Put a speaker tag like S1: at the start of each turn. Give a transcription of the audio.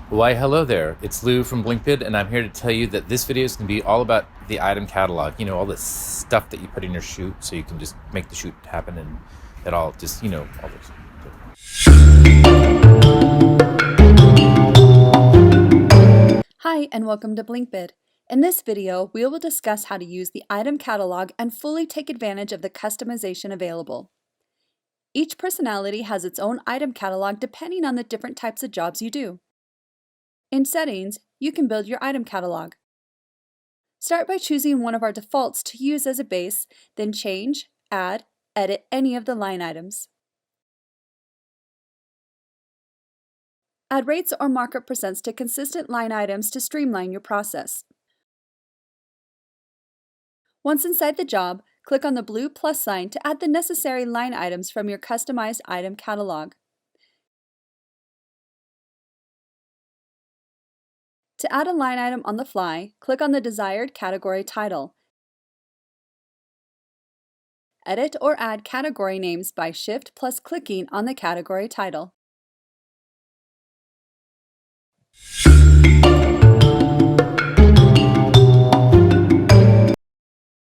S1: Why, hello there. It's Lou from BlinkBid, and I'm here to tell you that this video is going to be all about the item catalog. You know, all the stuff that you put in your shoot so you can just make the shoot happen and it all just, all this.
S2: Hi, and welcome to BlinkBid. In this video, we will discuss how to use the item catalog and fully take advantage of the customization available. Each personality has its own item catalog depending on the different types of jobs you do. In Settings, you can build your item catalog. Start by choosing one of our defaults to use as a base, then change, add, edit any of the line items. Add rates or markup percents to consistent line items to streamline your process. Once inside the job, click on the blue plus sign to add the necessary line items from your customized item catalog. To add a line item on the fly, click on the desired category title. Edit or add category names by Shift plus clicking on the category title.